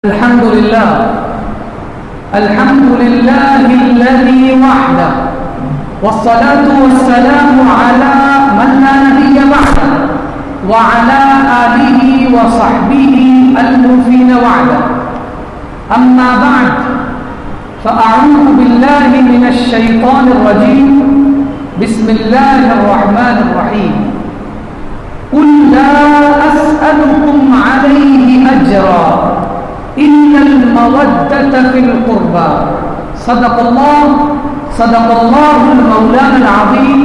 الحمد لله الذي وحده والصلاة والسلام على من لا نبي بعده وعلى آله وصحبه الموفين وعده أما بعد فأعوذ بالله من الشيطان الرجيم بسم الله الرحمن الرحيم قل لا أسألكم عليه أجرا إلا المودة في القربى صدق الله المولانا العظيم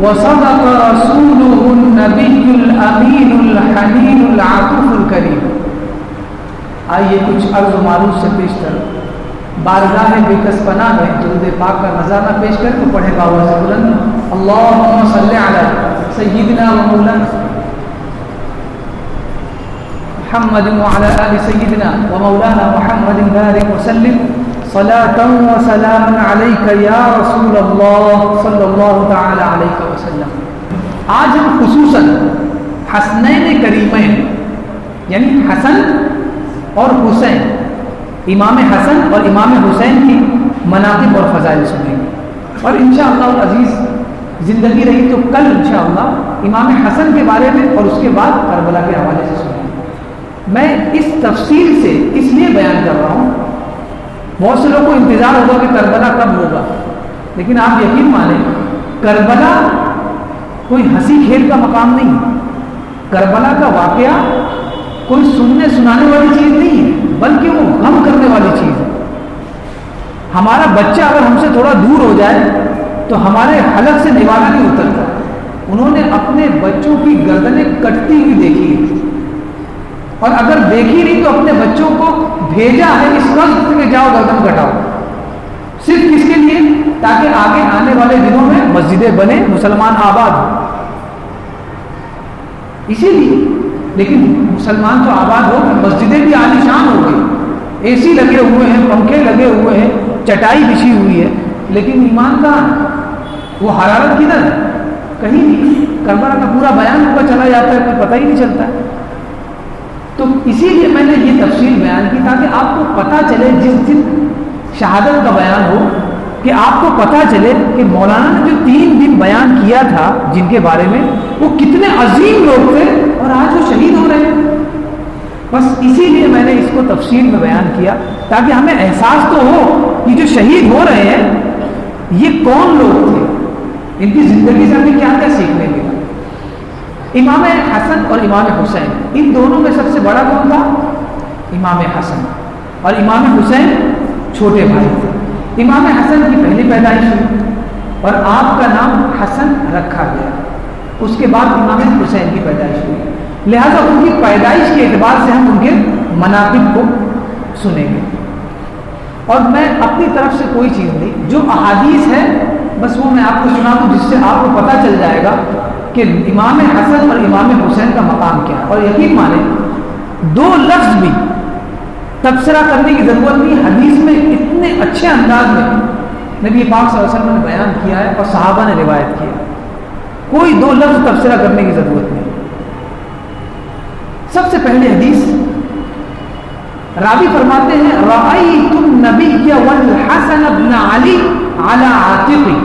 وصدق رسوله النبي الأمين الحنين العطوف الكريم. آئیے کچھ عرض و معروف سے پیش کر بارگاہ بکس پناہ ہے درود پاک کا نظارہ پیش کر کے پڑھے باواز بلند اللہم صلی علی سیدنا و مولانا محمد وعلى آل سيدنا ومولانا محمد بارك وسلم صلاة وسلام عليك يا رسول الله صلى الله تعالى عليك وسلم. آج ہم خصوصاً حسنین کریمین یعنی حسن اور حسین، امام حسن اور امام حسین کی مناقب اور فضائل سنیں گے، اور انشاءاللہ العزیز زندگی رہی تو کل انشاءاللہ امام حسن کے بارے میں اور اس کے بعد کربلا کے حوالے سے سنیں گے. میں اس تفصیل سے اس لیے بیان کر رہا ہوں، بہت سے لوگوں کو انتظار ہوگا کہ کربلا کب ہوگا، لیکن آپ یقین مانیں کربلا کوئی ہنسی کھیل کا مقام نہیں ہے. کربلا کا واقعہ کوئی سننے سنانے والی چیز نہیں ہے، بلکہ وہ غم کرنے والی چیز ہے. ہمارا بچہ اگر ہم سے تھوڑا دور ہو جائے تو ہمارے حلق سے نوالا نہیں اترتا. انہوں نے اپنے بچوں کی گردنیں کٹتی ہوئی دیکھی ہے، اور اگر دیکھی نہیں تو اپنے بچوں کو بھیجا ہے اس وقت کہ جاؤ گردن کٹاؤ، صرف کس کے لیے؟ تاکہ آگے آنے والے دنوں میں مسجدیں بنے، مسلمان آباد ہو. اسی لیے لیکن مسلمان تو آباد ہو، مسجدیں بھی عالیشان ہو گئی، اے سی لگے ہوئے ہیں، پنکھے لگے ہوئے ہیں، چٹائی بچھی ہوئی ہے، لیکن ایمان کہاں ہے؟ وہ حرارت کدھر ہے؟ کہیں نہیں. کربلا کا پورا بیان ہوا چلا جاتا ہے، کوئی پتہ ہی نہیں چلتا ہے. تو اسی لیے میں نے یہ تفصیل بیان کی تاکہ آپ کو پتہ چلے، جس دن شہادت کا بیان ہو، کہ آپ کو پتہ چلے کہ مولانا نے جو 3 دن بیان کیا تھا جن کے بارے میں، وہ کتنے عظیم لوگ تھے اور آج وہ شہید ہو رہے ہیں. بس اسی لیے میں نے اس کو تفصیل میں بیان کیا تاکہ ہمیں احساس تو ہو کہ جو شہید ہو رہے ہیں یہ کون لوگ تھے، ان کی زندگی سے ہمیں کیا کیا سیکھنے ملا. امام حسن اور امام حسین، ان دونوں میں سب سے بڑا کون تھا؟ امام حسن. اور امام حسین چھوٹے بھائی تھے. امام حسن کی پہلی پیدائش ہوئی اور آپ کا نام حسن رکھا گیا. اس کے بعد امام حسین کی پیدائش ہوئی، لہذا ان کی پیدائش کے اعتبار سے ہم ان کے مناقب کو سنیں گے. اور میں اپنی طرف سے کوئی چیز نہیں، جو احادیث ہے بس وہ میں آپ کو سنا دوں، جس سے آپ کو پتہ چل جائے گا کہ امام حسن اور امام حسین کا مقام کیا ہے. اور یقین مانیں 2 لفظ بھی تبصرہ کرنے کی ضرورت نہیں. حدیث میں اتنے اچھے انداز میں نبی پاک صلی اللہ علیہ وسلم نے بیان کیا ہے اور صحابہ نے روایت کیا ہے، کوئی 2 لفظ تبصرہ کرنے کی ضرورت نہیں. سب سے پہلے حدیث راوی فرماتے ہیں رأیت النبی والحسن بن علی علی عاتقی.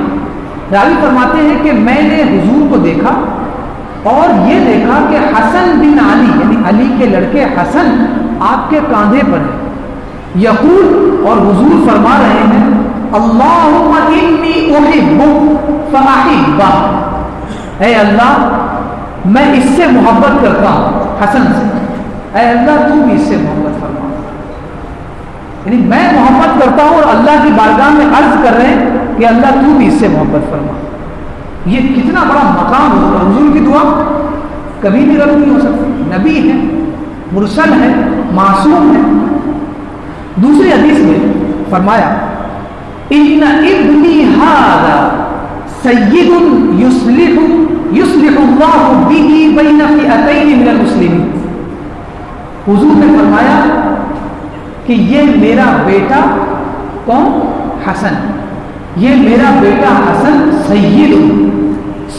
راوی فرماتے ہیں کہ میں نے حضور کو دیکھا اور یہ دیکھا کہ حسن بن علی یعنی علی کے لڑکے حسن آپ کے کاندھے پر ہے. یقول، اور حضور فرما رہے ہیں اللہم انی احبک فاحبہ، اے اللہ میں اس سے محبت کرتا ہوں، حسن سے، اے اللہ تو بھی اس سے محبت فرما. یعنی میں محبت کرتا ہوں اور اللہ کی بارگاہ میں عرض کر رہے ہیں کہ اللہ تو بھی اس سے محبت فرما. یہ کتنا بڑا مقام ہوگا. حضور کی دعا کبھی بھی رد نہیں ہو سکتی. نبی ہے، مرسل ہے، معصوم ہے. دوسری حدیث میں فرمایا ان ابنی ھذا سید یصلح اللہ بہ بین فئتین من المسلمین. حضور نے فرمایا کہ یہ میرا بیٹا کون؟ حسن. یہ میرا بیٹا حسن سید،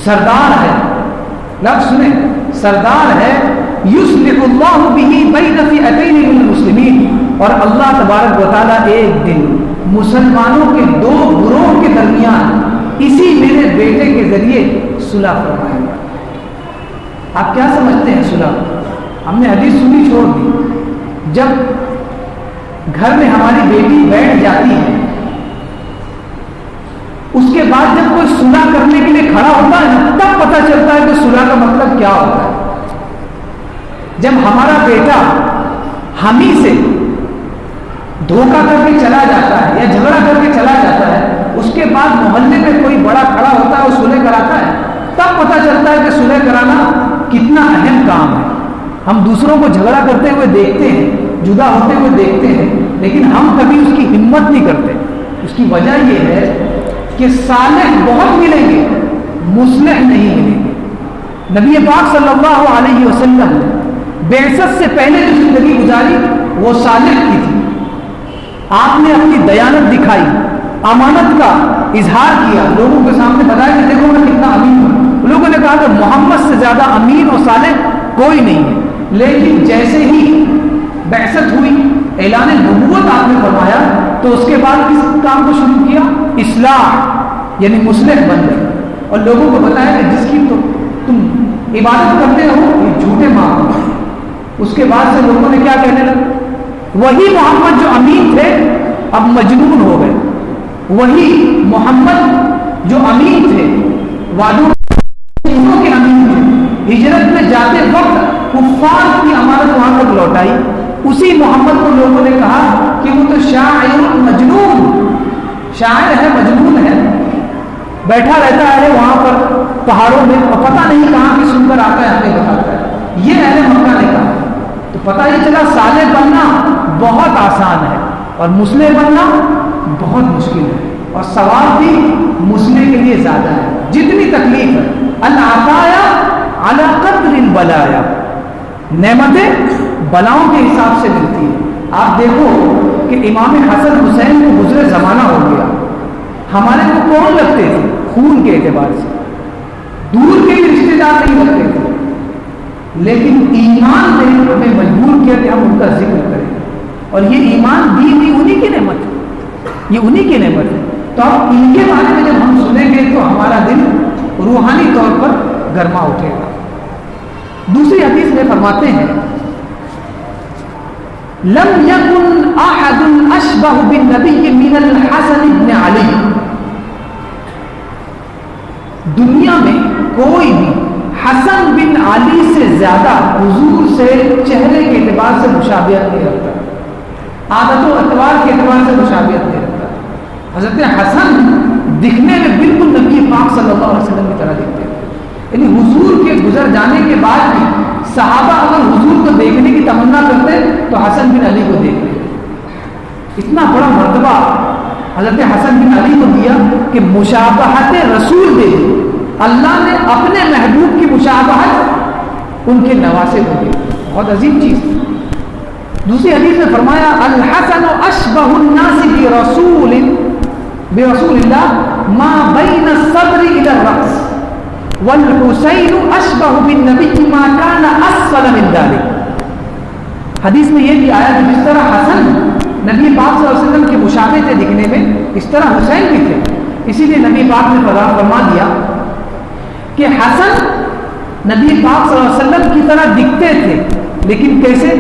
سردار ہے. لفظ سنیں، سردار ہے. یصلح اللہ بہ بین فئتین من المسلمین، اور اللہ تبارک و تعالیٰ ایک دن مسلمانوں کے دو گروہ کے درمیان اسی میرے بیٹے کے ذریعے صلح فرمائے گا۔ آپ کیا سمجھتے ہیں صلح؟ ہم نے حدیث سنی چھوڑ دی۔ جب گھر میں ہماری بیٹی بیٹھ جاتی ہے، اس کے بعد جب کوئی صلح کرنے کے لیے کھڑا ہوتا ہے تب پتہ چلتا ہے کہ صلح کا مطلب کیا ہوتا ہے۔ جب ہمارا بیٹا ہم ہی سے دھوکہ کر کے چلا جاتا ہے یا جھگڑا کر کے چلا جاتا ہے، اس کے بعد محلے میں کوئی بڑا کھڑا ہوتا ہے اور صلح کراتا ہے، تب پتہ چلتا ہے کہ صلح کرانا کتنا اہم کام ہے۔ ہم دوسروں کو جھگڑا کرتے ہوئے دیکھتے ہیں، جدا ہوتے ہوئے دیکھتے ہیں، لیکن ہم کبھی اس کی ہمت نہیں کرتے۔ اس کی وجہ یہ ہے کہ صالح بہت ملیں گے، مصلح نہیں ملیں گے۔ نبی پاک صلی اللہ علیہ وسلم نے بعثت سے پہلے جو زندگی گزاری وہ صالح کی تھی۔ آپ نے اپنی دیانت دکھائی، امانت کا اظہار کیا، لوگوں کے سامنے بتایا کہ دیکھو میں کتنا امین ہوں۔ لوگوں نے کہا کہ محمد سے زیادہ امین اور صالح کوئی نہیں ہے۔ لیکن جیسے ہی بعثت ہوئی، اعلان نبوت آپ نے فرمایا، تو اس کے بعد کس کام کو شروع کیا؟ اصلاح، یعنی مصلح بن گئے اور لوگوں کو بتایا کہ جس کی تو تم عبادت کرتے ہو یہ جھوٹے معبود ہیں۔ اس کے بعد سے لوگوں نے کیا کہنے لگے؟ وہی محمد جو امین تھے اب مجنون ہو گئے، وہی محمد جو امین تھے وعدوں کے امین تھے، ہجرت میں جاتے وقت کفار کی امانت وہاں تک لوٹائی، اسی محمد کو لوگوں نے کہا کہ وہ تو شاعر مجنون، شاعر ہے، مجنون ہے، بیٹھا رہتا ہے وہاں پر پہاڑوں میں اور پتہ نہیں کہاں کی سن کر آتا ہے ہمیں بتاتا ہے۔ یہ اہل مکہ نے کہا، تو پتہ ہی چلا صالح بننا بہت آسان ہے اور مصلح بننا بہت مشکل ہے، اور ثواب بھی مصلح کے لیے زیادہ ہے۔ جتنی تکلیف ہے، العطایا علی قدر البلایا، نعمتیں بلاؤں کے حساب سے ملتی ہیں۔ آپ دیکھو کہ امام حسن حسین کو گزرے زمانہ ہو گیا، ہمارے کو کون لگتے تھے؟ خون کے اعتبار سے دور کے رشتے دار نہیں لگتے تھے، لیکن ایمان نے ہمیں مجبور کیا کہ ہم ان کا ذکر کریں، اور یہ ایمان دی انہی کی نعمت ہے، یہ انہی کی نعمت ہے۔ تو اب ان کے بارے میں جب ہم سنیں گے تو ہمارا دل روحانی طور پر گرما اٹھے گا۔ دوسری حدیث میں فرماتے ہیں لم یکن احد اشبہ بالنبی من الحسن بن علی، دنیا میں کوئی بھی حسن بن علی سے زیادہ حضور سے چہرے کے اعتبار سے مشابہت نہیں رکھتا، عادت و اطوار کے اعتبار سے مشابہت نہیں رکھتا۔ حضرت حسن دکھنے میں بالکل نبی پاک صلی اللہ علیہ وسلم کی طرح دکھتے ہیں، یعنی حضور کے گزر جانے کے بعد بھی صحابہ اگر حضور کو دیکھنے کی تمنا کرتے تو حسن بن علی کو دیکھتے۔ اتنا بڑا مرتبہ حضرت حسن بن علی کو دیا کہ مشابہت رسول دے دی، اللہ نے اپنے محبوب کی مشابہت ان کے نواسے کو دی، بہت عظیم چیز۔ دوسری حدیث میں فرمایا الحسن اشبہ الناس برسول اللہ ما بین الصدر الى الرأس والحسین اشبہ بالنبی ما کان اسفل من ذلك۔ حدیث میں یہ بھی آیا کہ جس طرح حسن نبی پاک صلی اللہ علیہ وسلم کے مشابہ تھے دکھنے میں، اس طرح حسین بھی تھے، اسی لیے نبی پاک نے فرما دیا کہ حسن نبی پاک صلی اللہ علیہ وسلم کی طرح دکھتے تھے، لیکن کیسے؟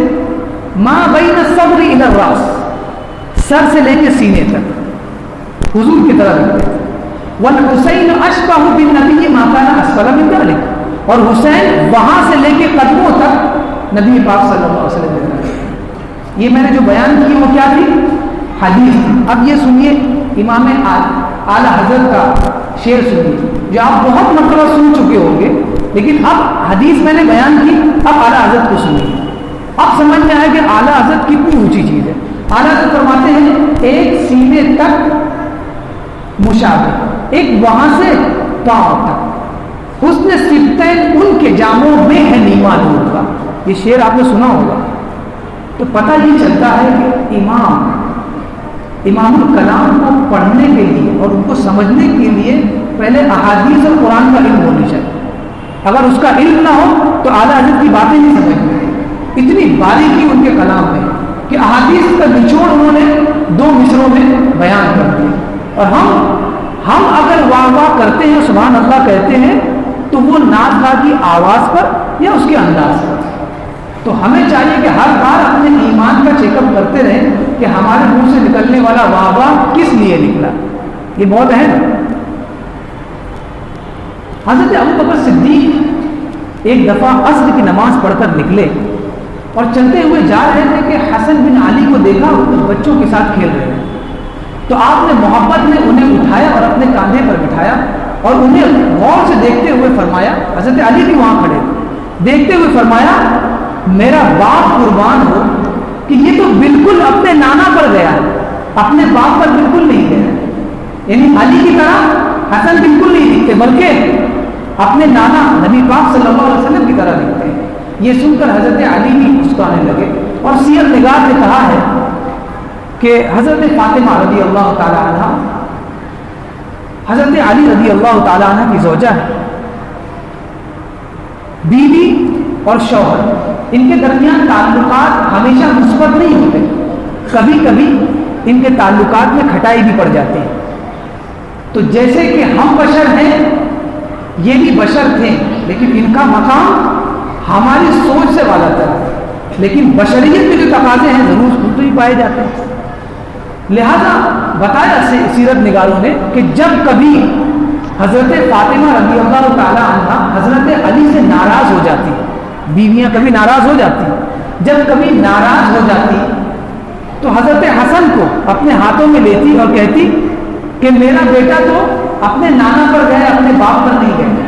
ما بین الصدر الى الراس، سر سے لے کے سینے تک حضور کی طرح دکھتے تھے۔ والحسین اشبہ بالنبی ما کان اسفل من ذلک، اور حسین وہاں سے لے کے قدموں تک نبی پاک صلی اللہ علیہ وسلم نے۔ یہ میں نے جو بیان کی وہ کیا تھی؟ حدیث۔ اب یہ سنیے امام اعلیٰ حضرت کا شعر سنیے جو آپ بہت مرتبہ سن چکے ہوں گے، لیکن اب حدیث میں نے بیان کی، اب اعلیٰ حضرت کو سنیے، اب سمجھ میں آئے کہ اعلیٰ حضرت کتنی اونچی چیز ہے۔ اعلیٰ حضرت فرماتے ہیں ایک سینے تک مشابہ، ایک وہاں سے پاؤں تک، حسن سبتین ان کے جاموں میں ہے نیما نور کا۔ یہ شعر آپ نے سنا ہوگا، تو پتہ یہ چلتا ہے کہ امام الکلام کو پڑھنے کے لیے اور ان کو سمجھنے کے لیے پہلے احادیث اور قرآن کا علم ہونی چاہیے۔ اگر اس کا علم نہ ہو تو اعلیٰ حضرت کی باتیں نہیں سمجھ میں، اتنی باریکی ان کے کلام میں کہ احادیث کا نچوڑ انہوں نے 2 مصروں میں بیان کر دیا۔ اور ہم اگر واہ واہ کرتے ہیں، سبحان اللہ کہتے ہیں، تو وہ ناز گاہ کی آواز پر یا اس کے انداز پر۔ تو ہمیں چاہیے کہ ہر بار اپنے ایمان کا چیک اپ کرتے رہیں کہ ہمارے منہ سے نکلنے والا واہ واہ کس لیے نکلا۔ یہ بہت اہم ہے۔ حضرت ابو بکر صدیق ایک دفعہ عصر کی نماز پڑھ کر نکلے اور چلتے ہوئے جا رہے تھے کہ حسن بن علی کو دیکھا بچوں کے ساتھ کھیل رہے ہیں۔ تو آپ نے محبت میں انہیں اٹھایا اور اپنے کاندھے پر بٹھایا اور انہیں غور سے دیکھتے ہوئے فرمایا، حضرت علی بھی وہاں کھڑے دیکھتے ہوئے فرمایا، میرا باپ قربان ہو کہ یہ تو بالکل اپنے نانا پر گیا ہے، اپنے باپ پر بالکل نہیں گیا۔ یعنی علی کی طرح حسن بالکل نہیں دکھتے، بلکہ اپنے نانا نبی پاک صلی اللہ علیہ وسلم کی طرح دکھتے ہیں۔ یہ سن کر حضرت علی بھی مسکرانے لگے، اور سیر نگار نے کہا ہے کہ حضرت فاطمہ رضی اللہ تعالی عنہ حضرت علی رضی اللہ تعالی عنہ کی زوجہ ہے۔ بیوی اور شوہر، ان کے درمیان تعلقات ہمیشہ مثبت نہیں ہوتے، کبھی کبھی ان کے تعلقات میں کھٹائی بھی پڑ جاتی ہے۔ تو جیسے کہ ہم بشر ہیں، یہ بھی بشر تھے، لیکن ان کا مقام ہماری سوچ سے والا تھا، لیکن بشریت کے جو تقاضے ہیں ضرور تو ہی پائے جاتے ہیں۔ لہذا بتایا سیرت نگاروں نے کہ جب کبھی حضرت فاطمہ رضی اللہ تعالی عنہ حضرت علی سے ناراض ہو جاتی، بیویاں کبھی ناراض ہو جاتی، جب کبھی ناراض ہو جاتی تو حضرت حسن کو اپنے ہاتھوں میں لیتی اور کہتی کہ میرا بیٹا تو اپنے نانا پر گیا، اپنے باپ پر نہیں گیا۔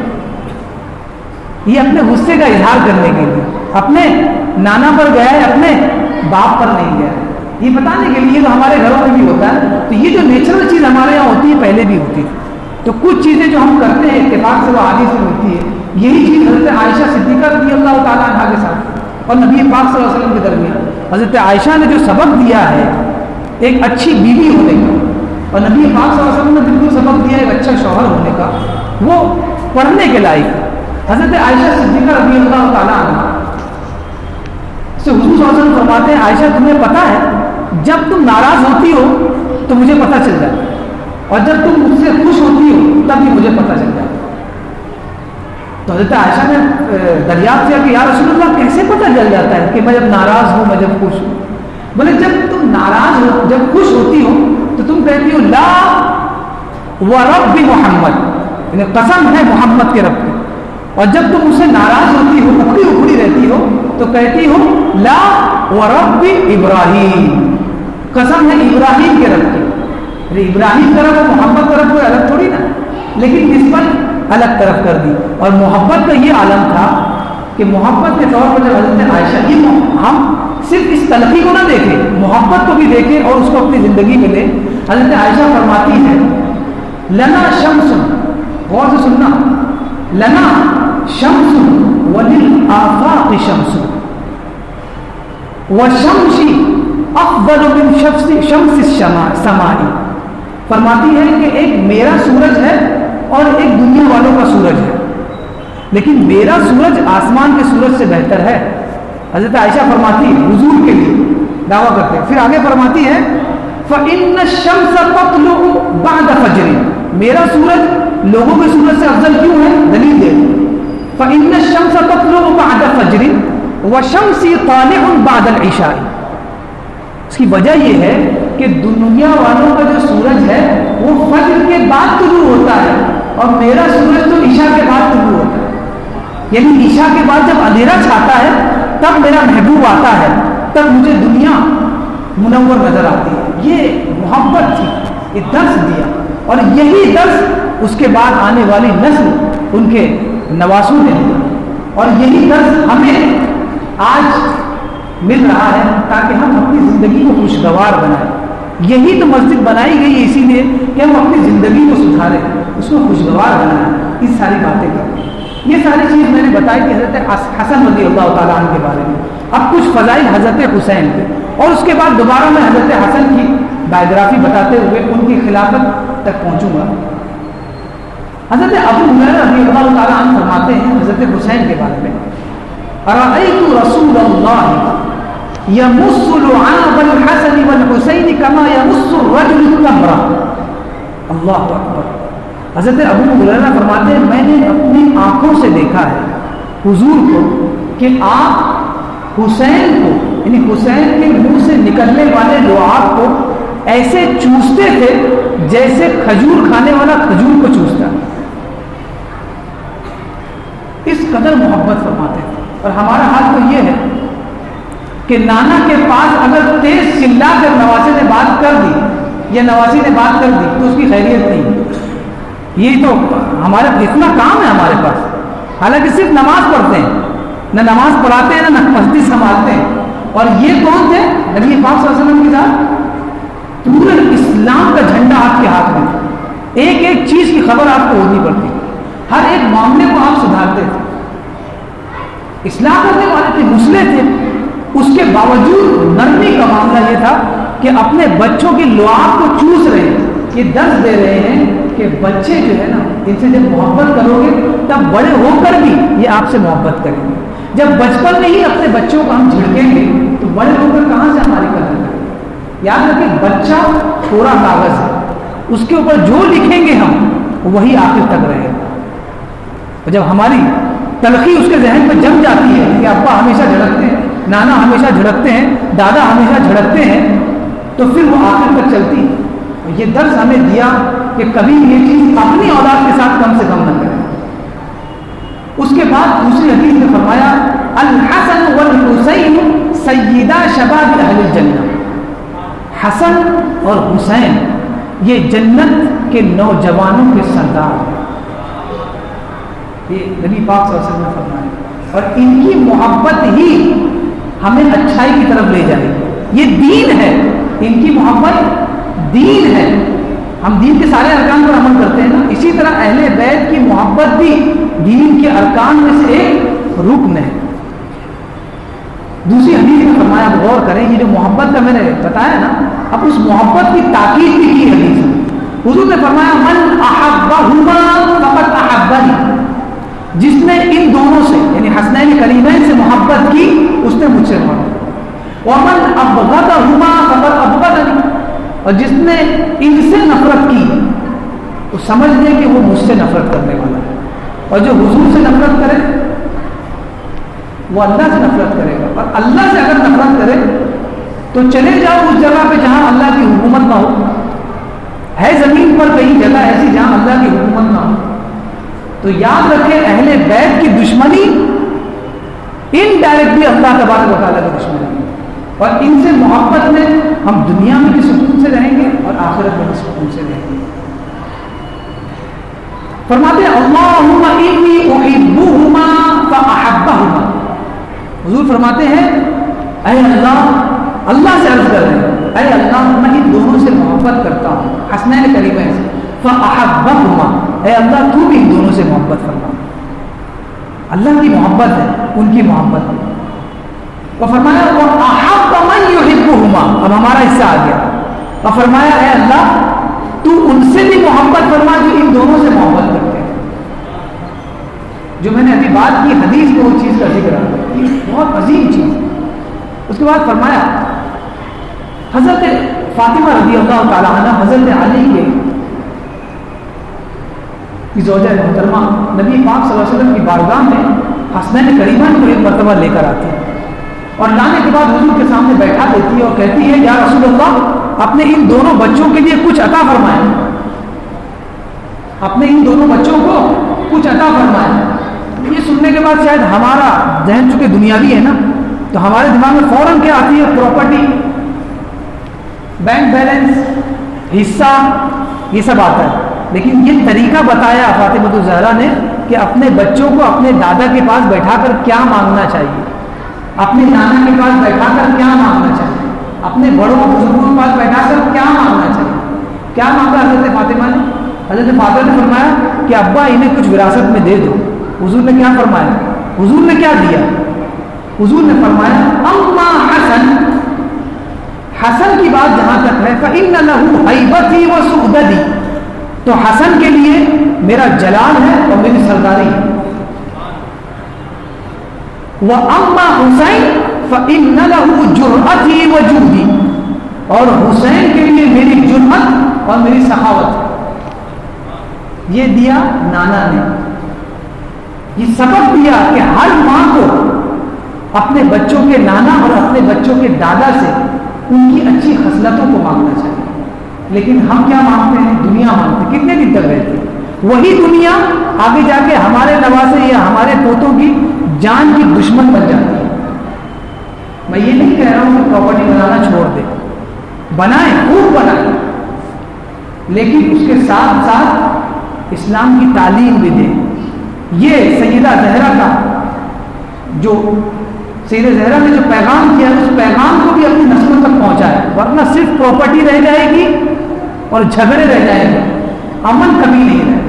یہ اپنے غصے کا اظہار کرنے کے لیے اپنے نانا پر گیا ہے، اپنے باپ پر نہیں گیا ہے، یہ بتانے کے لیے۔ تو ہمارے گھروں میں بھی ہوتا ہے، تو یہ جو نیچرل چیز ہمارے یہاں ہوتی ہے پہلے بھی ہوتی ہے۔ تو کچھ چیزیں جو ہم کرتے ہیں اتفاق سے وہ حدیث سے ملتی ہے۔ یہی چیز حضرت عائشہ صدیقہ رضی اللہ تعالیٰ عنہ کے ساتھ اور نبی پاک صلی اللہ علیہ وسلم کے درمیان حضرت عائشہ نے جو سبق دیا ہے ایک اچھی بیوی ہونے کا، اور نبی پاک صلی اللہ علیہ وسلم نے بالکل سبق دیا ایک اچھا شوہر ہونے کا، وہ پڑھنے کے لائق۔ حضرت عائشہ صدیقہ رضی اللہ تعالیٰ عنہ سے حضور صلی اللہ علیہ وسلم فرماتے ہیں، عائشہ تمہیں پتہ ہے جب تم ناراض ہوتی ہو تو مجھے پتہ چل جاتا ہے، اور جب تم مجھ سے خوش ہوتی ہو تب بھی مجھے پتہ چل جاتا ہے۔ تو حضرت عائشہ نے دریافت کیا کہ یا رسول اللہ کیسے پتہ چل جاتا ہے کہ میں جب ناراض ہوں، میں جب خوش ہوں؟ بولے جب تم ناراض ہو، جب خوش ہوتی ہو تو تم کہتی ہو لا ورب محمد، یعنی قسم ہے محمد کے رب کی، اور جب تم اس سے ناراض ہوتی ہو، اکڑی اکڑی رہتی ہو تو کہتی ہو لا ورب ابراہیم، قسم ہے ابراہیم کے رب کی۔ ابراہیم طرف اور محمد طرف کوئی الگ تھوڑی نا، لیکن نسبت الگ طرف کر دی۔ اور محبت کا یہ عالم تھا کہ محبت کے طور پر جب حضرت عائشہ، یہ ہم صرف اس تلخی کو نہ دیکھیں، محبت کو بھی دیکھیں اور اس کو اپنی زندگی میں لیں۔ حضرت عائشہ فرماتی ہے لنا شمس، غور سے سننا، لنا شمس وللآفاق شمس وشمسی افضل من شمس السماء، فرماتی ہے کہ ایک میرا سورج ہے اور ایک دنیا والوں کا سورج ہے، لیکن میرا سورج آسمان کے سورج سے بہتر ہے۔ حضرت عائشہ فرماتی ہے حضور کے لیے دعویٰ کرتے ہیں، پھر آگے فرماتی ہے فَإِنَّ الشَّمْسَ تَطْلُعُ بَعْدَ فَجْرٍ، میرا سورج لوگوں کے سورج سے افضل کیوں ہے؟ دلیل دے فَإِنَّ الشَّمْسَ تَطْلُعُ بَعْدَ فَجْرٍ وَشَمْسِ طَالِعٌ بَعْدَ الْعِشَاءِ، اس کی وجہ یہ ہے کہ دنیا والوں کا جو سورج ہے وہ فجر کے بعد طلوع ہوتا ہے، اور میرا سورج تو عشاء کے بعد طلوع ہوتا ہے، یعنی عشاء کے بعد جب اندھیرا چھاتا ہے تب میرا محبوب آتا ہے، تب مجھے دنیا منور نظر آتی ہے۔ یہ محبت تھی، یہ درس دیا، اور یہی درس اس کے بعد آنے والی نسل ان کے نواسوں نے دیا، اور یہی درس ہمیں آج مل رہا ہے تاکہ ہم اپنی زندگی کو خوشگوار بنائیں۔ یہی تو مسجد بنائی گئی ہے اسی لیے کہ ہم اپنی زندگی کو سدھاریں، اس کو خوشگوار بنائیں، اس ساری باتیں کریں۔ یہ ساری چیز میں نے بتائی کہ حضرت حسن رضی اللہ تعالیٰ عنہ کے بارے میں۔ اب کچھ فضائل حضرت حسین کے، اور اس کے بعد دوبارہ میں حضرت حسن کی بایوگرافی بتاتے ہوئے ان کی خلافت تک پہنچوں گا۔ حضرت ابو ہریرہ رضی اللہ تعالیٰ عنہ فرماتے ہیں حضرت حسین کے بارے میں، رأیت رسول اللہ یمس لعاب الحسن والحسین کما یمس الرجل التمر. اللہ اکبر. حضرت ابو ہریرہ فرماتے ہیں میں نے اپنی آنکھوں سے دیکھا ہے حضور کو کہ آپ حسین کو یعنی حسین کے منہ سے نکلنے والے لعاب کو ایسے چوستے تھے جیسے کھجور کھانے والا کھجور کو چوستا ہے. اس قدر محبت فرماتے تھے. اور ہمارا حال تو یہ ہے کہ نانا کے پاس اگر تیز چلا کر نواسے نے بات کر دی یا نواسی نے بات کر دی تو اس کی خیریت نہیں. یہ تو ہمارا اتنا کام ہے ہمارے پاس, حالانکہ صرف نماز پڑھتے ہیں, نہ نماز پڑھاتے ہیں نہ مسجد سنبھالتے ہیں. اور یہ کون تھے؟ نبی پاک صلی اللہ علیہ وسلم کے ساتھ پورے اسلام کا جھنڈا آپ کے ہاتھ میں, ایک ایک چیز کی خبر آپ کو ہونی پڑتی, ہر ایک معاملے کو آپ سدھارتے تھے. اصلاح کرنے والے تھے, مسلح تھے. اس کے باوجود نرمی کا معاملہ یہ تھا کہ اپنے بچوں کی لعاب کو چوس رہے ہیں. یہ درس دے رہے ہیں کہ بچے جو ہے نا ان سے جب محبت کرو گے تب بڑے ہو کر بھی یہ آپ سے محبت کریں گے. جب بچپن میں ہی اپنے بچوں کو ہم جھڑکیں گے تو بڑے ہو کر کہاں سے ہماری قدر کریں گے. یاد رکھیں بچہ تھوڑا کاغذ ہے, اس کے اوپر جو لکھیں گے ہم وہی آخر تک رہے گا. اور جب ہماری تلخی اس کے ذہن میں جم جاتی ہے کہ ابا ہمیشہ جھڑکتے ہیں, نانا ہمیشہ جھڑکتے ہیں, دادا ہمیشہ جھڑکتے ہیں, تو پھر وہ آخر تک چلتی ہے. یہ درس ہمیں دیا کہ کبھی یہ چیز اپنی اولاد کے ساتھ کم سے کم نہ کریں. اس کے بعد دوسری حدیث میں فرمایا الحسن والحسین سیدہ شباب اہل الجنہ. حسن اور حسین یہ جنت کے نوجوانوں کے سردار ہیں. یہ نبی پاک صلی اللہ علیہ وسلم نے فرمایا. اور ان کی محبت ہی ہمیں اچھائی کی طرف لے جائے گی. یہ دین ہے, ان کی محبت دین ہے. ہم دین کے سارے ارکان پر عمل کرتے ہیں نا, اسی طرح اہل بیت کی محبت بھی دین کے ارکان میں سے ایک رکن ہے. دوسری حدیث میں فرمایا, غور کریں, یہ جو محبت کا میں نے بتایا نا, اب اس محبت کی تاکید بھی کی حدیث میں. حضور نے فرمایا من احبہما فقد احبنی. جس نے ان دونوں سے یعنی حسنین کریمین سے محبت کی اس نے مجھ سے محبت. ومن ابغضہما فقد ابغضنی. اور جس نے ان سے نفرت کی تو سمجھ لے کہ وہ مجھ سے نفرت کرنے والا ہے. اور جو حضور سے نفرت کرے وہ اللہ سے نفرت کرے گا. اور اللہ سے اگر نفرت کرے تو چلے جاؤ اس جگہ پہ جہاں اللہ کی حکومت نہ ہو. ہے زمین پر کئی جگہ ایسی جہاں اللہ کی حکومت نہ ہو. تو یاد رکھیں اہل بیت کی دشمنی انڈائریکٹلی اللہ تبارک و تعالیٰ کی دشمنی. اور ان سے محبت میں ہم دنیا میں بھی سکون سے رہیں گے اور آخرت میں بھی سکون سے رہیں گے. فرماتے ہیں اللہم انی احبہما فاحبہما. حضور فرماتے ہیں اے اللہ, اللہ سے عرض کر رہے ہیں اے اللہ میں ان دونوں سے محبت کرتا ہوں, حسنین کریمین سے. فاحبہما, اے اللہ تو بھی ان دونوں سے محبت فرما. اللہ کی محبت ہے, ان کی محبت ہے. اور فرمایا وَأَحَبَّ مَن يُحِبُّهُمَا. اب ہمارا حصہ آ گیا. اور فرمایا اے اللہ تو ان سے بھی محبت فرما جو ان دونوں سے محبت کرتے ہیں. جو میں نے ابھی بات کی حدیث میں وہ چیز کا ذکر ہے, بہت عظیم چیز. اس کے بعد فرمایا حضرت فاطمہ رضی اللہ تعالیٰ عنہ حضرت علی کے زوجہ محترمہ نبی پاک صلی اللہ علیہ وسلم کی بارگاہ میں حسنین کریمین کو ایک مرتبہ لے کر آتی ہے. اور لانے کے بعد حضور کے سامنے بیٹھا دیتی ہے اور کہتی ہے یا رسول اللہ اپنے ان دونوں بچوں کے لیے کچھ عطا فرمائیں, اپنے ان دونوں بچوں کو کچھ عطا فرمائیں. یہ سننے کے بعد شاید ہمارا ذہن چونکہ دنیاوی ہے نا تو ہمارے دماغ میں فوراً کیا آتی ہے؟ پراپرٹی, بینک بیلنس, حصہ, یہ سب آتا ہے. لیکن یہ طریقہ بتایا فاطمہ الزہرا نے کہ اپنے بچوں کو اپنے دادا کے پاس بیٹھا کر کیا مانگنا چاہیے, اپنے نانا کے پاس بیٹھا کر کیا مانگنا چاہیے, اپنے بڑوں بزرگوں کے پاس بیٹھا کر کیا مانگنا چاہیے. کیا مانگا حضرت فاطمہ نے؟ حضرت فاطمہ نے فرمایا کہ ابا انہیں کچھ وراثت میں دے دو. حضور نے کیا فرمایا؟ حضور نے کیا دیا؟ حضور نے فرمایا اما حسن, حسن کی بات جہاں تک ہے فإن له ہیبتی و سعددی, تو حسن کے لیے میرا جلال ہے اور میری سرداری ہے. وَأَمَّا حُسَيْن فإن له جرأتی وجودی، اور حسین کے لیے میری جرأت اور میری سخاوت، یہ دیا نانا نے، یہ سبق دیا کہ ہر ماں کو اپنے بچوں کے نانا اور اپنے بچوں کے دادا سے ان کی اچھی خصلتوں کو مانگنا چاہیے. لیکن ہم کیا مانگتے ہیں؟ دنیا مانگتے ہیں. کتنے دن تک رہتے ہیں؟ وہی دنیا آگے جا کے ہمارے نوازے یا ہمارے پوتوں کی جان کی دشمن بن جاتی ہے. میں یہ نہیں کہہ رہا ہوں کہ پراپرٹی بنانا چھوڑ دیں، بنائیں، خوب بنائیں، لیکن اس کے ساتھ ساتھ اسلام کی تعلیم بھی دیں. یہ سیدہ زہرا کا جو سیدہ زہرا نے جو پیغام کیا اس پیغام کو بھی اپنی نسلوں تک پہنچایا، ورنہ صرف پراپرٹی رہ جائے گی اور جھگڑے رہ جائیں گے، امن کبھی نہیں رہے گا،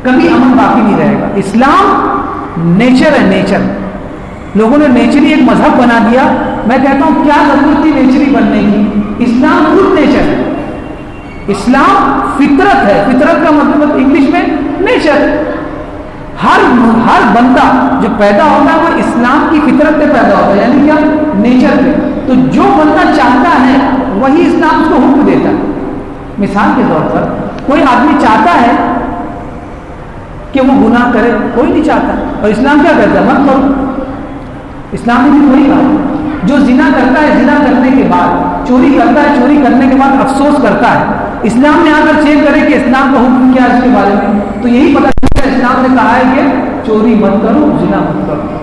کبھی امن باقی نہیں رہے گا. اسلام نیچر ہے، نیچر. لوگوں نے نیچری ایک مذہب بنا دیا. میں کہتا ہوں کیا ضرورت تھی نیچری بننے کی؟ اسلام خود نیچر ہے، اسلام فطرت ہے. فطرت کا مطلب انگلش میں نیچر. ہر بندہ جو پیدا ہوتا ہے وہ اسلام کی فطرت پہ پیدا ہوتا ہے، یعنی کیا؟ نیچر پہ. تو جو بندہ چاہتا ہے وہی اسلام اس کو حکم دیتا ہے. مثال کے طور پر کوئی آدمی چاہتا ہے کہ وہ گناہ کرے، کوئی نہیں چاہتا، اور اسلام کیا کہتا ہے؟ مت کرو. اسلام نے بھی وہی کہا. جو زنا کرتا ہے زنا کرنے کے بعد، چوری کرتا ہے چوری کرنے کے بعد افسوس کرتا ہے، اسلام نے آ کر چیک کرے کہ اسلام کا حکم کیا ہے اس کے بارے میں، تو یہی پتہ چلتا ہے اسلام نے کہا ہے کہ چوری مت کرو، زنا مت کرو.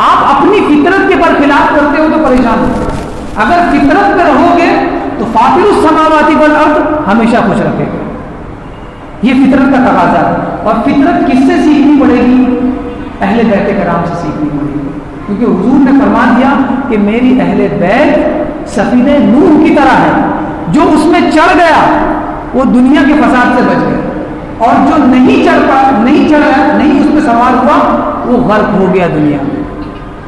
آپ اپنی فطرت کے برخلاف کرتے ہو تو پریشان ہو. اگر فطرت پہ رہو گے تو فاطر السماوات والارض ہمیشہ خوش رکھے گا. یہ فطرت کا تقاضا ہے. اور فطرت کس سے سیکھنی پڑے گی؟ اہل بیت کرام سے سیکھنی پڑے گی، کیونکہ حضور نے فرما دیا کہ میری اہل بیت سفینہ نوح کی طرح ہے، جو اس میں چڑھ گیا وہ دنیا کے فساد سے بچ گیا، اور جو نہیں چڑھ گیا، نہیں اس پہ سوار ہوا، وہ غرق ہو گیا دنیا میں،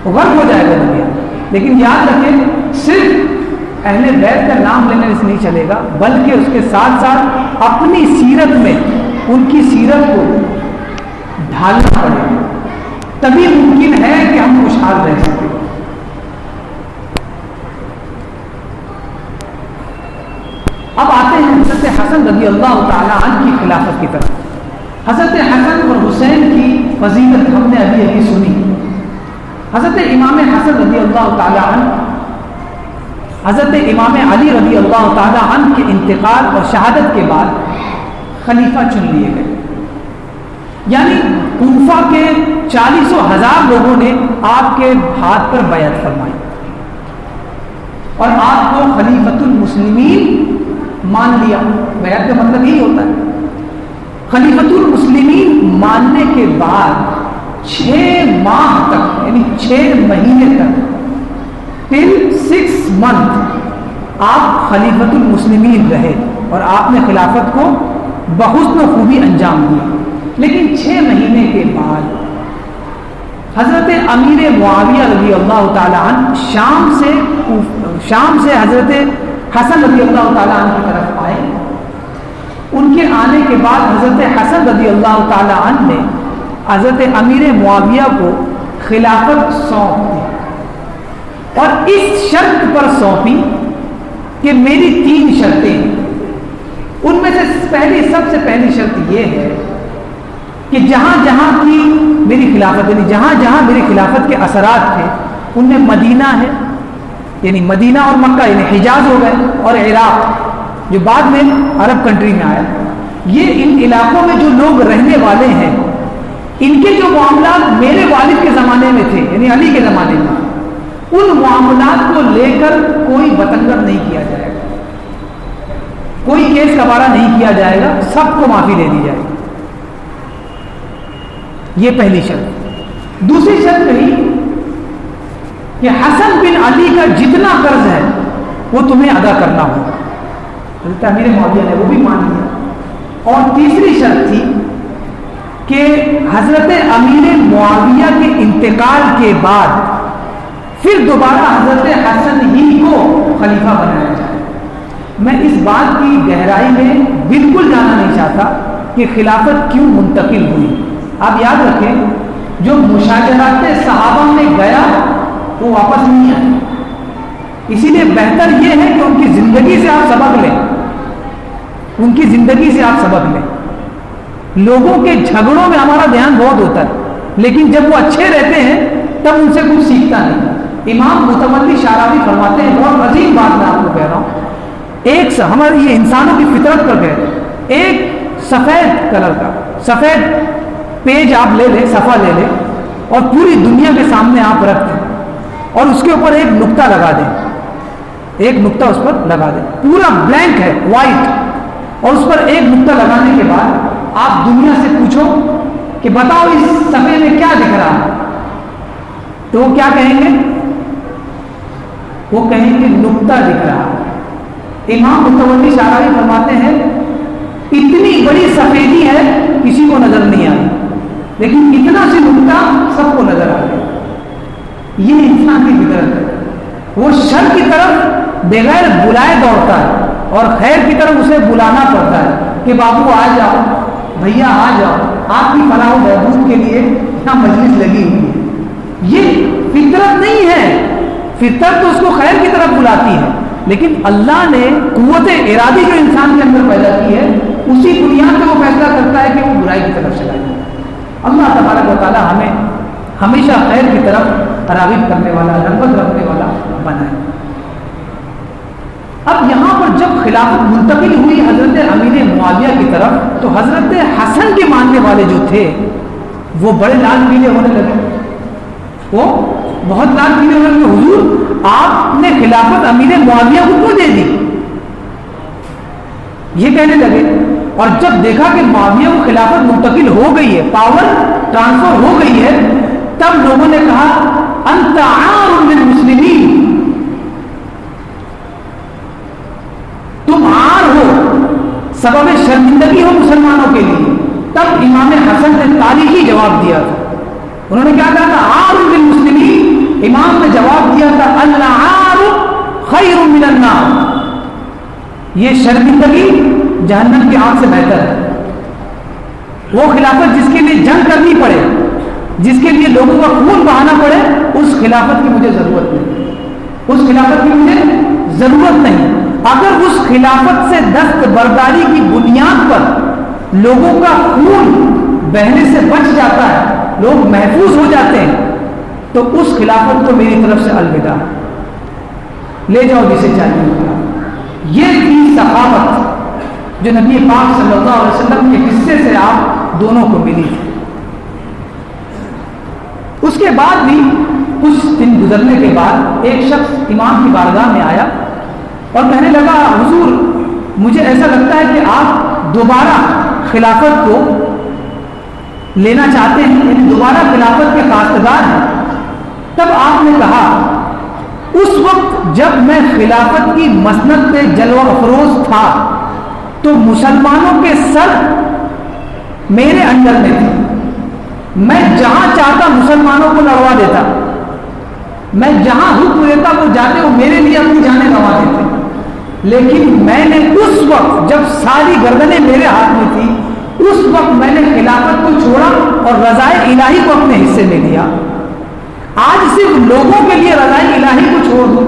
وہ غرق ہو جائے گا دنیا. لیکن یاد رکھیں صرف اہل بیت کا نام لینے سے نہیں چلے گا، بلکہ اس کے ساتھ ساتھ اپنی سیرت میں ان کی سیرت کو ڈھالنا پڑے گا، تبھی ممکن ہے کہ ہم خوشحال رہ سکیں. اب آتے ہیں حضرت حسن رضی اللہ تعالی عنہ کی خلافت کی طرف. حضرت حسن اور حسین کی فضیلت ہم نے ابھی سنی. حضرت امام حسن رضی اللہ تعالی عنہ حضرت امام علی رضی اللہ تعالی عنہ کے انتقال اور شہادت کے بعد خلیفہ چن لیے گئے. یعنی کوفہ کے 40,000 لوگوں نے آپ کے ہاتھ پر بیعت فرمائی اور آپ کو خلیفۃ المسلمین مان لیا. بیعت کا مطلب یہی ہوتا ہے. خلیفۃ المسلمین ماننے کے بعد 6 ماہ تک، یعنی 6 مہینے تک، ٹل 6 months آپ خلیفۃ المسلمین رہے اور آپ نے خلافت کو بحسن و خوبی انجام دیا. لیکن 6 مہینے کے بعد حضرت امیر معاویہ رضی اللہ تعالی عنہ شام سے حضرت حسن رضی اللہ تعالی عنہ کی طرف آئے. ان کے آنے کے بعد حضرت حسن رضی اللہ تعالی عنہ نے حضرت امیر معاویہ کو خلافت سونپ دی اور اس شرط پر سونپی کہ میری 3 شرطیں. ان میں سے سب سے پہلی شرط یہ ہے کہ جہاں جہاں کی میری خلافت، یعنی جہاں جہاں میری خلافت کے اثرات تھے ان میں مدینہ ہے، یعنی مدینہ اور مکہ، یعنی حجاز ہو گئے، اور عراق جو بعد میں عرب کنٹری میں آیا. یہ ان علاقوں میں جو لوگ رہنے والے ہیں ان کے جو معاملات میرے والد کے زمانے میں تھے، یعنی علی کے زمانے میں، ان معاملات کو لے کر کوئی بتنگڑ نہیں کیا جائے گا، کوئی کیس کباڑہ نہیں کیا جائے گا، سب کو معافی دے دی جائے گی. یہ پہلی شرط. دوسری شرط رہی کہ حسن بن علی کا جتنا قرض ہے وہ تمہیں ادا کرنا ہوگا. حضرت امیر معاویہ نے وہ بھی مان لیا. اور تیسری شرط تھی کہ حضرت امیر معاویہ کے انتقال کے بعد پھر دوبارہ حضرت حسن ہی کو خلیفہ بنایا جائے. میں اس بات کی گہرائی میں بالکل جانا نہیں چاہتا کہ خلافت کیوں منتقل ہوئی. آپ یاد رکھیں جو مشاجرات صحابہ میں گیا وہ واپس نہیں آئے. اسی لیے بہتر یہ ہے کہ ان کی زندگی سے آپ سبق لیں, ان کی زندگی سے آپ سبق لیں. لوگوں کے جھگڑوں میں ہمارا دھیان بہت ہوتا ہے, لیکن جب وہ اچھے رہتے ہیں تب ان سے کچھ سیکھتا نہیں. امام متولی شعراوی فرماتے ہیں, بہت عظیم بات میں آپ کو کہہ رہا ہوں, ایک ہماری یہ انسانوں کی فطرت پر ہے, ایک سفید کلر کا سفید پیج آپ لے لیں, صفحہ لے لیں اور پوری دنیا کے سامنے آپ رکھ دیں اور اس کے اوپر ایک نقطہ لگا دیں, ایک نقطہ اس پر لگا دیں, پورا بلینک ہے وائٹ, اور اس پر ایک نقطہ لگانے کے بعد آپ دنیا سے پوچھو کہ بتاؤ اس صفحے میں کیا دکھ رہا ہے, تو وہ کیا کہیں گے؟ وہ کہیں گے نقطہ دکھ رہا ہے. امام متولی شعراوی فرماتے ہیں اتنی بڑی سفیدی ہے کسی کو نظر نہیں آئی, لیکن اتنا سی نقطہ سب کو نظر آ گیا. یہ انسان کی فطرت ہے. وہ شر کی طرف بغیر بلائے دوڑتا ہے اور خیر کی طرف اسے بلانا پڑتا ہے کہ بابو آ جاؤ, بھیا آ جاؤ, آپ کی فلاح و بہبود کے لیے یہاں مجلس لگی ہوئی ہے. یہ فطرت نہیں ہے. فطرت تو اس کو خیر کی طرف بلاتی ہے, لیکن اللہ نے قوت ارادی جو انسان کے اندر پیدا کی ہے اسی بنیاد پہ وہ فیصلہ کرتا ہے کہ وہ برائی کی طرف چلا جائے. اللہ تبارک و تعالی ہمیں ہمیشہ خیر کی طرف راغب کرنے والا, رغبت رکھنے والا بنائے. اب یہاں پر جب خلافت منتقل ہوئی حضرت امیر معاویہ کی طرف, تو حضرت حسن کے ماننے والے جو تھے وہ بڑے لال پیلے ہونے لگے, وہ بہت لال پیلے ہونے لگے. حضور آپ نے خلافت امیر معاویہ کو کیوں دے دی, یہ کہنے لگے. اور جب دیکھا کہ معاویہ کو خلافت منتقل ہو گئی ہے, پاور ٹرانسفر ہو گئی ہے, تب لوگوں نے کہا انت عار للمسلمین, تم عار ہو, سبب شرمندگی ہو مسلمانوں کے لیے. تب امام حسن نے تاریخی جواب دیا تھا. انہوں نے کیا کہا تھا؟ عار للمسلمین. امام نے جواب دیا تھا العار خیر من النار, یہ شرمندگی جہنم کی آگ سے بہتر ہے. وہ خلافت جس کے لیے جنگ کرنی پڑے, جس کے لیے لوگوں کا خون بہانا پڑے, اس خلافت کی مجھے ضرورت نہیں, اس خلافت کی مجھے ضرورت نہیں. اگر اس خلافت سے دستبرداری کی بنیاد پر لوگوں کا خون بہنے سے بچ جاتا ہے, لوگ محفوظ ہو جاتے ہیں, تو اس خلافت کو میری طرف سے الوداع, لے جاؤ جسے چاہیے. یہ تھی صحابت جو نبی پاک صلی اللہ علیہ وسلم کے حصے سے آپ دونوں کو ملی تھی. اس کے بعد بھی کچھ دن گزرنے کے بعد ایک شخص امام کی بارگاہ میں آیا اور کہنے لگا حضور مجھے ایسا لگتا ہے کہ آپ دوبارہ خلافت کو لینا چاہتے ہیں, یعنی دوبارہ خلافت کے خواستگار ہیں. تب آپ نے کہا اس وقت جب میں خلافت کی مسند پہ جلوہ افروز تھا تو مسلمانوں کے سر میرے انڈر میں تھے, میں جہاں چاہتا مسلمانوں کو لڑوا دیتا, میں جہاں حکم دیتا وہ جاتے, وہ میرے لیے اپنی جانیں گنوا دیتے. لیکن میں نے اس وقت جب ساری گردنیں میرے ہاتھ میں تھی, اس وقت میں نے خلافت کو چھوڑا اور رضائے الہی کو اپنے حصے میں لیا. آج صرف لوگوں کے لیے رضائے الہی کو چھوڑ دوں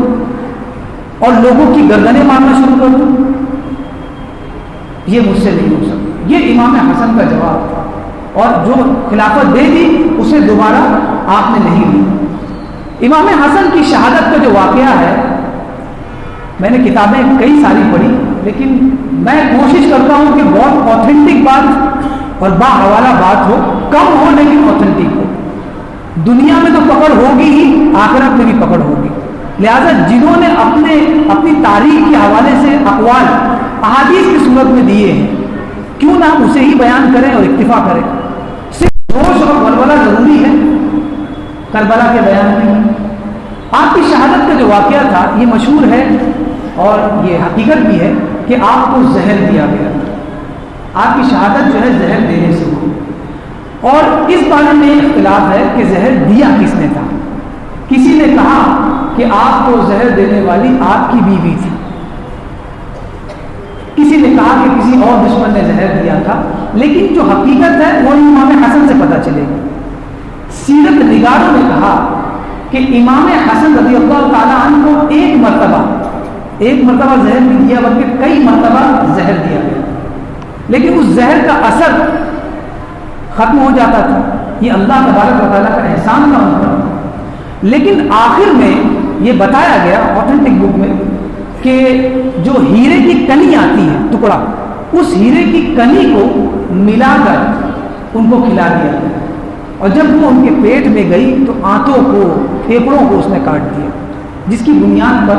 اور لوگوں کی گردنیں مارنا شروع کر دوں, یہ مجھ سے نہیں ہو سکتا. یہ امام حسن کا جواب تھا, اور جو خلافت دے دی اسے دوبارہ آپ نے نہیں لی. امام حسن کی شہادت کا جو واقعہ ہے, میں نے کتابیں کئی ساری پڑھی, لیکن میں کوشش کرتا ہوں کہ بہت آتھینٹک بات اور باحوالہ بات ہو, کم ہو لیکن آتھینٹک ہو. دنیا میں تو پکڑ ہوگی ہی, آخرت میں بھی پکڑ ہوگی. لہذا جنہوں نے اپنی تاریخ کے حوالے سے اقوال احادیث کی صورت میں دیے ہیں, کیوں نہ اسے ہی بیان کریں اور اکتفا کریں. صرف جوش اور ولولہ ضروری ہے, کربلا کے بیان میں. آپ کی شہادت کا جو واقعہ تھا یہ مشہور ہے اور یہ حقیقت بھی ہے کہ آپ کو زہر دیا گیا. آپ کی شہادت جو ہے زہر دینے سے ہوئی, اور اس بارے میں اختلاف ہے کہ زہر دیا کس نے تھا. کسی نے کہا کہ آپ کو زہر دینے والی آپ کی بیوی تھی, کسی نے کہا کہ کسی اور دشمن نے زہر دیا تھا. لیکن جو حقیقت ہے وہ امام حسن سے پتہ چلے گی. سیرت نگاروں نے کہا کہ امام حسن رضی اللہ تعالیٰ عنہ کو ایک مرتبہ زہر نہیں دیا بلکہ کئی مرتبہ زہر دیا گیا، لیکن اس زہر کا اثر ختم ہو جاتا تھا۔ یہ اللہ تبارک و تعالیٰ کا احسان کا ہوتا، لیکن آخر میں یہ بتایا گیا آتھینٹک بک میں کہ جو ہیرے کی کنی آتی ہے ٹکڑا، اس ہیرے کی کنی کو ملا کر ان کو کھلا دیا گیا، اور جب وہ ان کے پیٹ میں گئی تو آنتوں کو پھیپڑوں کو اس نے کاٹ دیا، جس کی بنیاد پر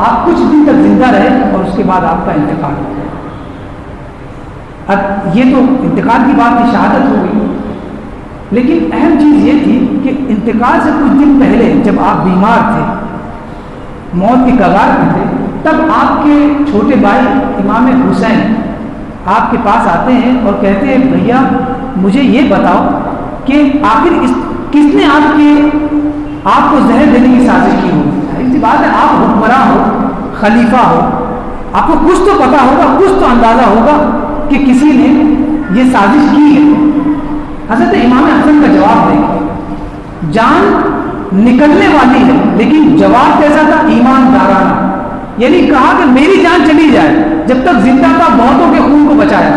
آپ کچھ دن تک زندہ رہے اور اس کے بعد آپ کا انتقال ہو گیا۔ اب یہ تو انتقال کی بات کی شہادت ہو گئی، لیکن اہم چیز یہ تھی کہ انتقال سے کچھ دن پہلے جب آپ بیمار تھے، موت کی کگار پہ تھے، تب آپ کے چھوٹے بھائی امام حسین آپ کے پاس آتے ہیں اور کہتے ہیں بھیا مجھے یہ بتاؤ کہ آخر کس نے آپ کو زہر دینے کی سازش کی ہوگی؟ ایسی بات ہے، آپ حکمراں ہو، خلیفہ ہو، آپ کو کچھ تو پتا ہوگا، کچھ تو اندازہ ہوگا کہ کسی نے یہ سازش کی ہے۔ حضرت امام حسن کا جواب دیکھیں، جان نکلنے والی ہے لیکن جواب کیسا تھا؟ ایماندارانہ، یعنی کہا کہ میری جان چلی جائے، جب تک زندہ تھا بہتوں کے خون کو بچایا،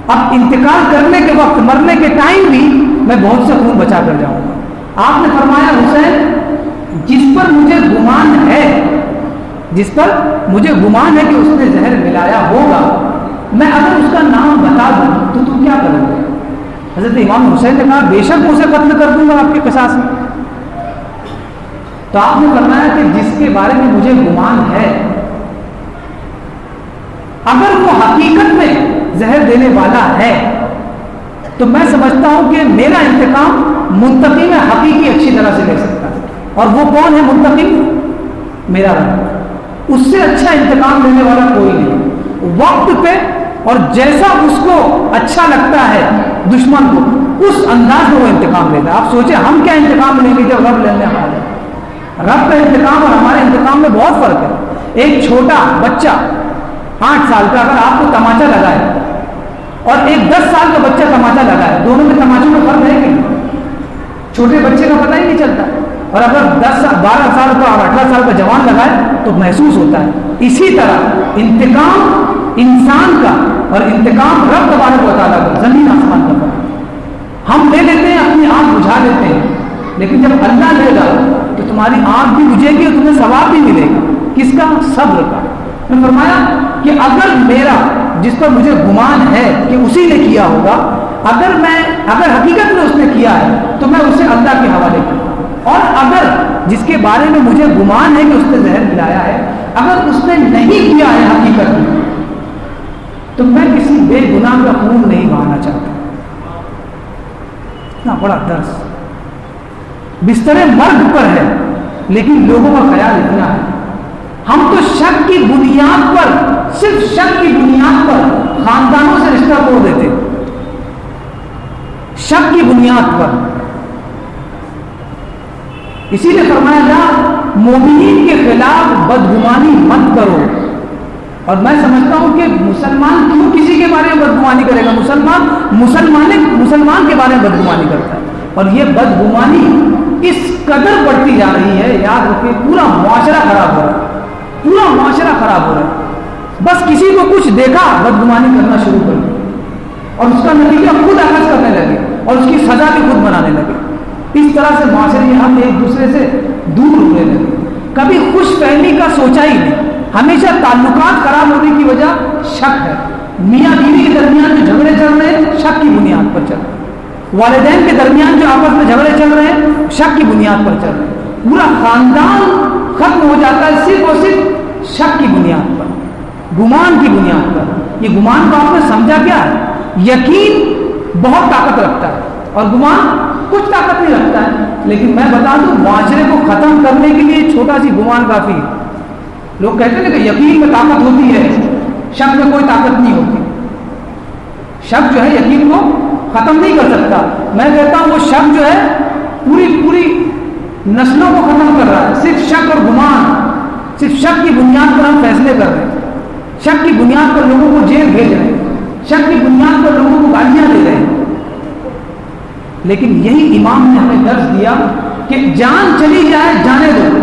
اب انتقال کرنے کے وقت، مرنے کے ٹائم بھی میں بہت سے خون بچا کر جاؤں گا۔ آپ نے فرمایا حسین جس پر مجھے گمان ہے کہ اس نے زہر ملایا ہوگا، میں اگر اس کا نام بتا دوں تو تم کیا کرو گے؟ حضرت امام حسین نے کہا بے شک اسے قتل کر دوں گا آپ کے قصاص میں۔ تو آپ نے فرمایا کہ جس کے بارے میں مجھے گمان ہے، اگر وہ حقیقت میں زہر دینے والا ہے تو میں سمجھتا ہوں کہ میرا انتقام منتقم حقیقی اچھی طرح سے لے سکتا ہے، اور وہ کون ہے منتقم؟ میرا رب، اس سے اچھا انتقام لینے والا کوئی نہیں، وقت پہ اور جیسا اس کو اچھا لگتا ہے دشمن کو اس انداز میں وہ انتقام لیتا ہے۔ آپ سوچیں ہم کیا انتقام لیں گے جب رب لینے والا ہے؟ رب کا انتقام اور ہمارے انتقام میں بہت فرق ہے۔ ایک چھوٹا بچہ 8 سال کا اگر آپ کو تماچا لگائے اور ایک 10 سال کا بچہ تماچا لگائے، دونوں میں تماچوں میں فرق ہے کہ نہیں؟ چھوٹے بچے کا پتہ ہی نہیں چلتا، اور اگر 12 سال کا اور 18 سال کا جوان لگائے تو محسوس ہوتا ہے۔ اسی طرح انتقام انسان کا اور انتقام رب تبارک و تعالیٰ کا، زمین آسمان کا فرق۔ ہم لے لیتے ہیں، اپنی آنکھ بجھا لیتے ہیں، لیکن جب اللہ لے گا تو تمہاری آنکھ بھی بجھے گی اور تمہیں ثواب بھی ملے گا۔ کس کا؟ صبر کا۔ میں نے فرمایا کہ اگر میرا جس پر مجھے گمان ہے کہ اسی نے کیا ہوگا، اگر حقیقت میں اس نے کیا ہے تو میں اسے اللہ کے حوالے کرتا ہوں، اور اگر جس کے بارے میں مجھے گمان ہے کہ اس نے زہر ملایا ہے، اگر اس نے نہیں کیا ہے حقیقت میں، تو میں کسی بے گناہ کا خون نہیں بہانا چاہتا۔ اتنا بڑا درس، بستر مرگ پر ہے لیکن لوگوں کا خیال اتنا ہے۔ ہم تو شک کی بنیاد پر، صرف شک کی بنیاد پر خاندانوں سے رشتہ توڑ دیتے، شک کی بنیاد پر۔ اسی لیے فرمایا جا مومنین کے خلاف بدگمانی مت کرو، اور میں سمجھتا ہوں کہ مسلمان کیوں کسی کے بارے میں بدگمانی کرے گا؟ مسلمان کے بارے میں بدگمانی کرتا ہے، اور یہ بدگمانی اس قدر بڑھتی جا رہی ہے، یاد رکھیں پورا معاشرہ خراب ہو رہا ہے، پورا معاشرہ خراب ہو رہا ہے۔ بس کسی کو کچھ دیکھا بدگمانی کرنا شروع کر دیا، اور اس کا نتیجہ خود اخذ کرنے لگے اور اس کی سزا بھی خود بنانے لگے۔ اس طرح سے معاشرے میں ہم ایک دوسرے سے دور ہونے لگے، کبھی خوش فہمی کا سوچا ہی نہیں، ہمیشہ تعلقات خراب ہونے کی وجہ شک ہے۔ میاں بیوی کے درمیان جو جھگڑے چل رہے ہیں شک کی بنیاد پر چل رہے ہیں، والدین کے درمیان جو آپس میں جھگڑے چل رہے ہیں شک کی بنیاد پر چل رہے ہیں، پورا خاندان ختم ہو جاتا ہے صرف اور صرف شک کی بنیاد پر، گمان کی بنیاد پر۔ یہ گمان کو آپ نے سمجھا کیا ہے؟ یقین بہت طاقت رکھتا ہے اور گمان کچھ طاقت نہیں رکھتا ہے، لیکن میں بتا دوں معاشرے کو ختم کرنے کے لیے چھوٹا سی گمان کافی ہے۔ لوگ کہتے ہیں کہ یقین میں طاقت ہوتی ہے، شک میں کوئی طاقت نہیں ہوتی۔ شک جو ہے یقین کو ختم نہیں کر سکتا۔ میں کہتا ہوں وہ شک جو ہے پوری نسلوں کو ختم کر رہا ہے۔ صرف شک اور گمان، صرف شک کی بنیاد پر ہم فیصلے کر رہے ہیں، شک کی بنیاد پر لوگوں کو جیل بھیج رہے ہیں، شک کی بنیاد پر لوگوں کو گالیاں دے رہے ہیں۔ لیکن یہی امام نے ہمیں درس دیا کہ جان چلی جائے جانے دو،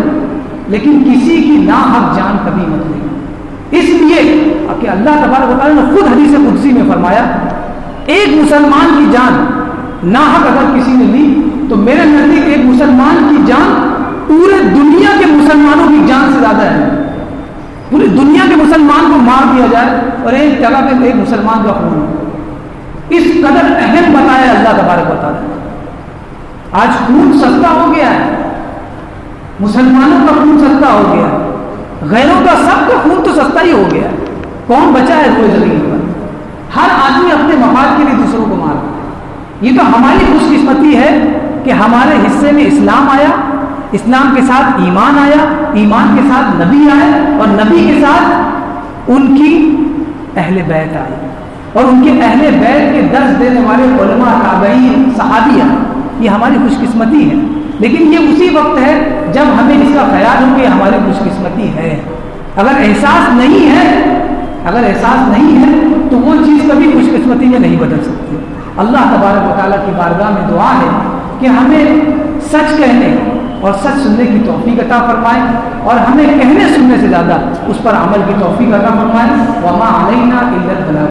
لیکن کسی کی ناحق جان کبھی مت لے۔ اس لیے کہ اللہ تبارک و تعالیٰ نے خود حدیث قدسی میں فرمایا ایک مسلمان کی جان ناحق اگر کسی نے لی تو میرے نزدیک ایک مسلمان کی جان پورے دنیا کے مسلمانوں کی جان سے زیادہ ہے۔ پوری دنیا کے مسلمان کو مار دیا جائے اور ایک جگہ پہ ایک مسلمان کا خون ہو، اس قدر اہم بتایا اللہ تبارک و تعالیٰ۔ آج خون سستا ہو گیا ہے، مسلمانوں کا خون سستا ہو گیا ہے، غیروں کا سب کا خون تو سستا ہی ہو گیا ہے۔ کون بچا ہے روئے زمین پر؟ ہر آدمی اپنے مفاد کے لیے دوسروں کو مار رہا ہے۔ یہ تو ہماری خوش قسمتی ہے کہ ہمارے حصے میں اسلام آیا، اسلام کے ساتھ ایمان آیا، ایمان کے ساتھ نبی آئے، اور نبی کے ساتھ ان کی اہل بیت آئی، اور ان کے اہل بیت کے درس دینے والے علماء، تابعین، صحابیہ۔ یہ ہماری خوش قسمتی ہے، لیکن یہ اسی وقت ہے جب ہمیں اس کا خیال ہو کہ ہماری خوش قسمتی ہے۔ اگر احساس نہیں ہے، اگر احساس نہیں ہے تو وہ چیز کبھی خوش قسمتی میں نہیں بدل سکتی۔ اللہ تبارک و تعالیٰ کی بارگاہ میں دعا ہے کہ ہمیں سچ کہنے اور سچ سننے کی توفیق عطا فرمائے، اور ہمیں کہنے سننے سے زیادہ اس پر عمل کی توفیق عطا فرمائے۔ وما علینا الا البلاغ۔